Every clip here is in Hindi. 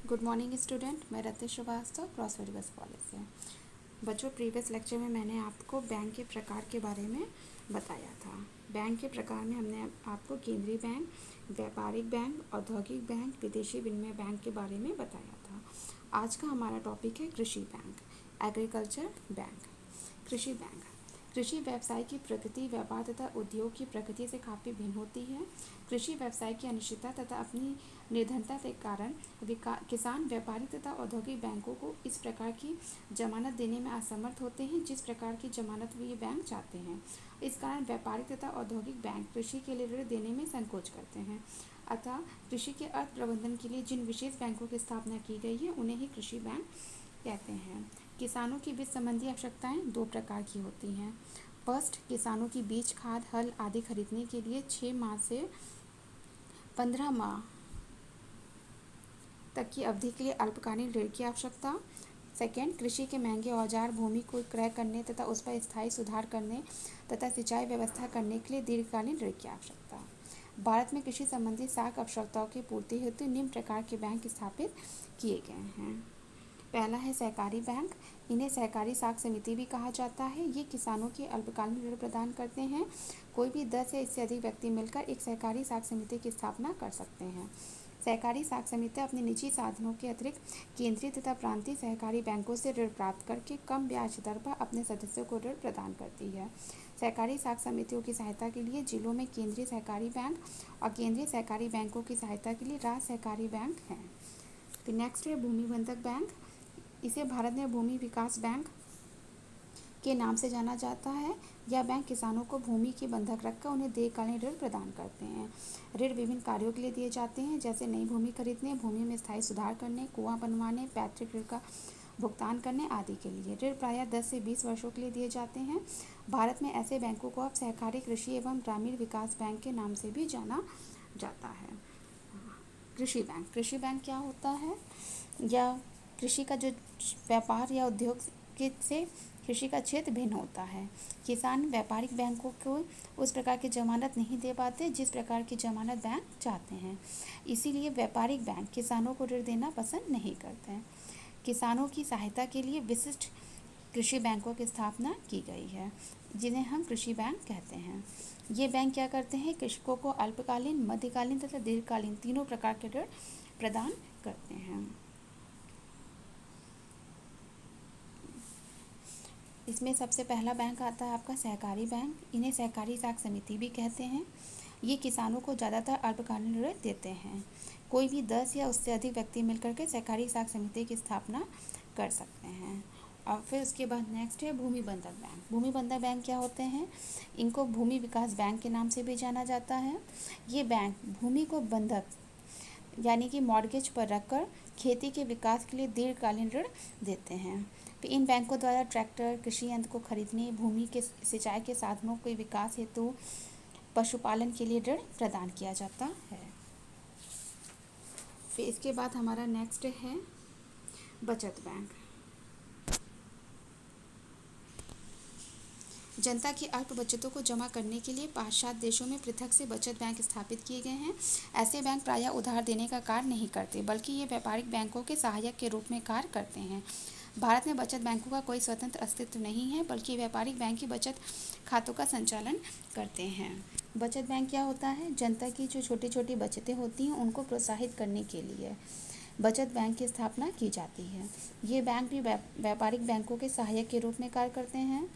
गुड मॉर्निंग स्टूडेंट, मैं रत्न श्रीवास्तव क्रॉसवर्ड गर्ल्स कॉलेज से। बच्चों, प्रीवियस लेक्चर में मैंने आपको बैंक के प्रकार के बारे में बताया था। बैंक के प्रकार में हमने आपको केंद्रीय बैंक, व्यापारिक बैंक, औद्योगिक बैंक, विदेशी विनिमय बैंक के बारे में बताया था। आज का हमारा टॉपिक है कृषि बैंक, एग्रीकल्चर बैंक। कृषि बैंक कृषि व्यवसाय की प्रकृति व्यापार तथा उद्योग की प्रकृति से काफ़ी भिन्न होती है। कृषि व्यवसाय की अनिश्चितता तथा अपनी निर्धनता के कारण किसान व्यापारी तथा औद्योगिक बैंकों को इस प्रकार की जमानत देने में असमर्थ होते हैं जिस प्रकार की जमानत ये बैंक चाहते हैं। इस कारण व्यापारी तथा औद्योगिक बैंक कृषि के लिए ऋण देने में संकोच करते हैं। अतः कृषि के अर्थ प्रबंधन के लिए जिन विशेष बैंकों की स्थापना की गई है उन्हें ही कृषि बैंक कहते हैं। किसानों की वित्त संबंधी आवश्यकताएं दो प्रकार की होती हैं। फर्स्ट, किसानों की बीज, खाद, हल आदि खरीदने के लिए 6 माह से 15 माह तक की अवधि के लिए अल्पकालीन ऋण की आवश्यकता। सेकेंड, कृषि के महंगे औजार, भूमि को क्रय करने तथा उस पर स्थायी सुधार करने तथा सिंचाई व्यवस्था करने के लिए दीर्घकालीन ऋण की आवश्यकता। भारत में कृषि संबंधी साख आवश्यकताओं की पूर्ति हेतु निम्न प्रकार के बैंक स्थापित किए गए हैं। पहला है सहकारी बैंक। इन्हें सहकारी साख समिति भी कहा जाता है। ये किसानों के अल्पकालीन ऋण प्रदान करते हैं। कोई भी 10 या इससे अधिक व्यक्ति मिलकर एक सहकारी साख समिति की स्थापना कर सकते हैं। सहकारी साख समितियाँ अपने निजी साधनों के अतिरिक्त केंद्रीय तथा प्रांतीय सहकारी बैंकों से ऋण प्राप्त करके कम ब्याज दर पर अपने सदस्यों को ऋण प्रदान करती है। सहकारी साख समितियों की सहायता के लिए जिलों में केंद्रीय सहकारी बैंक और केंद्रीय सहकारी बैंकों की सहायता के लिए राज्य सहकारी बैंक हैं। फिर नेक्स्ट है भूमि बंधक बैंक। इसे भारत में भूमि विकास बैंक के नाम से जाना जाता है। यह बैंक किसानों को भूमि की बंधक रखकर उन्हें दीर्घकालीन ऋण प्रदान करते हैं। ऋण विभिन्न कार्यों के लिए दिए जाते हैं, जैसे नई भूमि खरीदने, भूमि में स्थायी सुधार करने, कुआं बनवाने, पैतृक ऋण का भुगतान करने आदि के लिए। ऋण प्रायः 10 से 20 वर्षों के लिए दिए जाते हैं। भारत में ऐसे बैंकों को अब सहकारी कृषि एवं ग्रामीण विकास बैंक के नाम से भी जाना जाता है। कृषि बैंक क्या होता है? या कृषि का जो व्यापार या उद्योग से कृषि का क्षेत्र भिन्न होता है। किसान व्यापारिक बैंकों को उस प्रकार की जमानत नहीं दे पाते जिस प्रकार की जमानत बैंक चाहते हैं। इसीलिए व्यापारिक बैंक किसानों को ऋण देना पसंद नहीं करते हैं। किसानों की सहायता के लिए विशिष्ट कृषि बैंकों की स्थापना की गई है, जिन्हें हम कृषि बैंक कहते हैं। ये बैंक क्या करते हैं? कृषकों को अल्पकालीन, मध्यकालीन तथा दीर्घकालीन तीनों प्रकार के ऋण प्रदान करते हैं। इसमें सबसे पहला बैंक आता है आपका सहकारी बैंक। इन्हें सहकारी साख समिति भी कहते हैं। ये किसानों को ज़्यादातर अल्पकालीन ऋण देते हैं। कोई भी 10 या उससे अधिक व्यक्ति मिलकर के सहकारी साख समिति की स्थापना कर सकते हैं। और फिर उसके बाद नेक्स्ट है भूमि बंधक बैंक। भूमि बंधक बैंक क्या होते हैं? इनको भूमि विकास बैंक के नाम से भी जाना जाता है। ये बैंक भूमि को बंधक यानी कि मॉर्गेज पर रखकर खेती के विकास के लिए दीर्घकालीन ऋण देते हैं। तो इन बैंकों द्वारा ट्रैक्टर, कृषि यंत्र को खरीदने, भूमि के सिंचाई के साधनों के विकास हेतु, पशुपालन के लिए ऋण प्रदान किया जाता है। फिर इसके बाद हमारा नेक्स्ट है बचत बैंक। जनता की अल्प बचतों को जमा करने के लिए पाश्चात्य देशों में पृथक से बचत बैंक स्थापित किए गए हैं। ऐसे बैंक प्रायः उधार देने का कार्य नहीं करते, बल्कि ये व्यापारिक बैंकों के सहायक के रूप में कार्य करते हैं। भारत में बचत बैंकों का कोई स्वतंत्र अस्तित्व नहीं है, बल्कि व्यापारिक बैंक ही बचत खातों का संचालन करते हैं। बचत बैंक क्या होता है? जनता की जो छोटी छोटी बचतें होती हैं उनको प्रोत्साहित करने के लिए बचत बैंक की स्थापना की जाती है। ये बैंक भी व्यापारिक बैंकों के सहायक के रूप में कार्य करते हैं।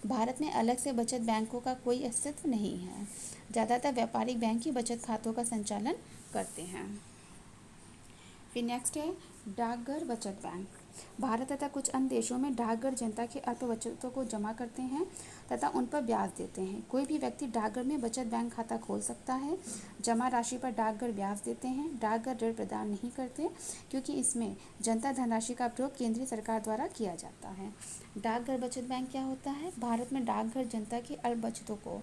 भारत में अलग से बचत बैंकों का कोई अस्तित्व नहीं है। ज़्यादातर व्यापारिक बैंक ही बचत खातों का संचालन करते हैं। फिर नेक्स्ट है डाकघर बचत बैंक। भारत तथा कुछ अन्य देशों में डाकघर जनता की अल्प बचतों को जमा करते हैं तथा उन पर ब्याज देते हैं। कोई भी व्यक्ति डाकघर में बचत बैंक खाता खोल सकता है। जमा राशि पर डाकघर ब्याज देते हैं। डाकघर ऋण प्रदान नहीं करते, क्योंकि इसमें जनता धनराशि का प्रयोग केंद्रीय सरकार द्वारा किया जाता है। डाकघर बचत बैंक क्या होता है? भारत में डाकघर जनता की अल्प बचतों को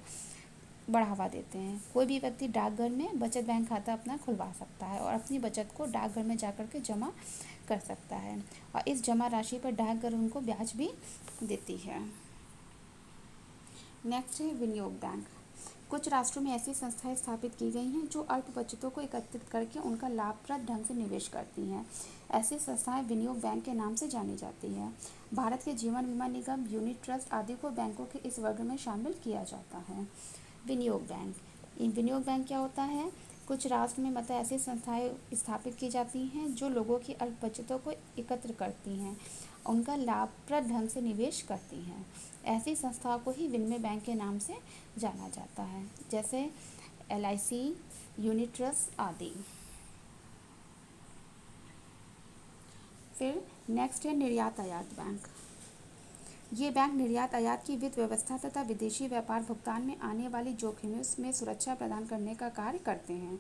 बढ़ावा देते हैं। कोई भी व्यक्ति डाकघर में बचत बैंक खाता अपना खुलवा सकता है और अपनी बचत को डाकघर में जाकर के जमा कर सकता है, और इस जमा राशि पर डाकघर उनको ब्याज भी देती है। नेक्स्ट है विनियोग बैंक। कुछ राष्ट्रों में ऐसी संस्थाएं स्थापित की गई हैं जो अल्प बचतों को एकत्रित करके उनका लाभप्रद ढंग से निवेश करती हैं। ऐसी संस्थाएं विनियोग बैंक के नाम से जानी जाती हैं। भारत के जीवन बीमा निगम, यूनिट ट्रस्ट आदि को बैंकों के इस वर्ग में शामिल किया जाता है। विनियोग बैंक, विनियोग बैंक क्या होता है? कुछ राष्ट्र में मतलब ऐसी संस्थाएं स्थापित की जाती हैं जो लोगों की अल्प बचतों को एकत्र करती हैं, उनका लाभप्रद ढंग से निवेश करती हैं। ऐसी संस्थाओं को ही विनिमय बैंक के नाम से जाना जाता है, जैसे LIC, यूनिट ट्रस्ट आदि। फिर नेक्स्ट है निर्यात आयात बैंक। ये बैंक निर्यात आयात की वित्त व्यवस्था तथा विदेशी व्यापार भुगतान में आने वाली जोखिमों में सुरक्षा प्रदान करने का कार्य करते हैं।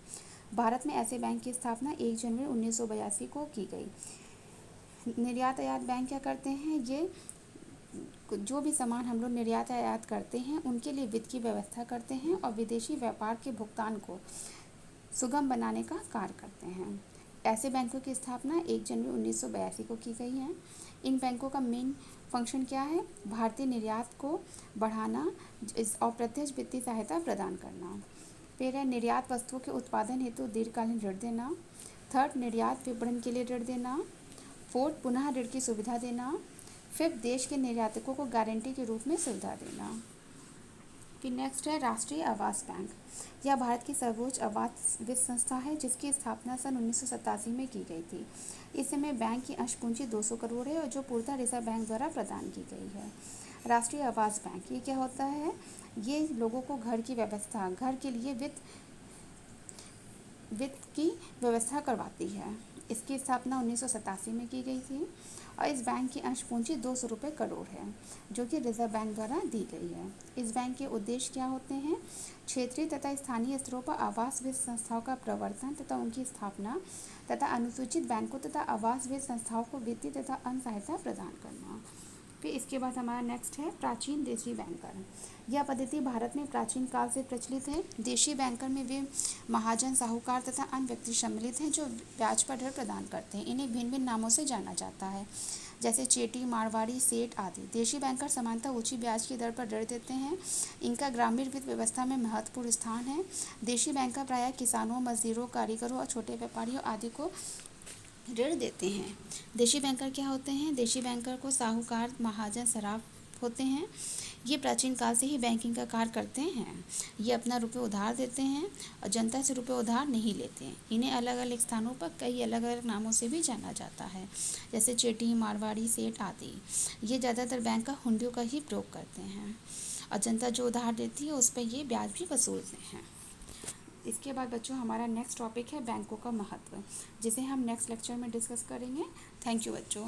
भारत में ऐसे बैंक की स्थापना 1 जनवरी 1982 को की गई। निर्यात आयात बैंक क्या करते हैं? ये जो भी सामान हम लोग निर्यात आयात करते हैं उनके लिए वित्त की व्यवस्था करते हैं और विदेशी व्यापार के भुगतान को सुगम बनाने का कार्य करते हैं। ऐसे बैंकों की स्थापना 1 जनवरी 1982 को की गई है। इन बैंकों का मेन फंक्शन क्या है? भारतीय निर्यात को बढ़ाना और प्रत्यक्ष वित्तीय सहायता प्रदान करना। फिर है निर्यात वस्तुओं के उत्पादन हेतु दीर्घकालीन ऋण देना। थर्ड, निर्यात विपणन के लिए ऋण देना। फोर्थ, पुनः ऋण की सुविधा देना। फिफ्थ, देश के निर्यातकों को गारंटी के रूप में सुविधा देना। फिर नेक्स्ट है राष्ट्रीय आवास बैंक। यह भारत की सर्वोच्च आवास वित्त संस्था है जिसकी स्थापना सन 1987 में की गई थी। इस समय बैंक की अंश पूंजी 200 करोड़ है और जो पूर्णतः रिजर्व बैंक द्वारा प्रदान की गई है। राष्ट्रीय आवास बैंक ये क्या होता है? ये लोगों को घर की व्यवस्था, घर के लिए वित्त की व्यवस्था करवाती है। इसकी स्थापना 1987 में की गई थी और इस बैंक की अंश पूंजी 200 रुपये करोड़ है जो कि रिजर्व बैंक द्वारा दी गई है। इस बैंक के उद्देश्य क्या होते हैं? क्षेत्रीय तथा स्थानीय स्तरों पर आवास वित्त संस्थाओं का प्रवर्तन तथा उनकी स्थापना तथा अनुसूचित बैंकों तथा आवास वित्त संस्थाओं को वित्तीय तथा अन्य सहायता प्रदान करना। फिर इसके बाद हमारा नेक्स्ट है प्राचीन देशी बैंकर। यह पद्धति भारत में प्राचीन काल से प्रचलित है। देशी बैंकर में वे महाजन, साहूकार तथा अन्य व्यक्ति सम्मिलित हैं जो ब्याज पर ऋण प्रदान करते हैं। इन्हें भिन्न भिन्न नामों से जाना जाता है, जैसे चेटी, मारवाड़ी, सेठ आदि। देशी बैंकर सामान्यतः ऊंची ब्याज की दर पर ऋण देते हैं। इनका ग्रामीण वित्त व्यवस्था में महत्वपूर्ण स्थान है। देशी बैंकर प्रायः किसानों, मजदूरों, कारीगरों और छोटे व्यापारियों आदि को ऋण देते हैं। देशी बैंकर क्या होते हैं? देशी बैंकर को साहूकार, महाजन, सराफ होते हैं। ये प्राचीन काल से ही बैंकिंग का कार्य करते हैं। ये अपना रुपये उधार देते हैं और जनता से रुपये उधार नहीं लेते हैं। इन्हें अलग अलग स्थानों पर कई अलग अलग नामों से भी जाना जाता है, जैसे चेटी, मारवाड़ी, सेठ आदि। ये ज़्यादातर बैंक का हुंडियों का ही प्रयोग करते हैं और जनता जो उधार देती है उस पर ये ब्याज भी वसूलते हैं। इसके बाद बच्चों हमारा नेक्स्ट टॉपिक है बैंकों का महत्व, जिसे हम नेक्स्ट लेक्चर में डिस्कस करेंगे। थैंक यू बच्चों।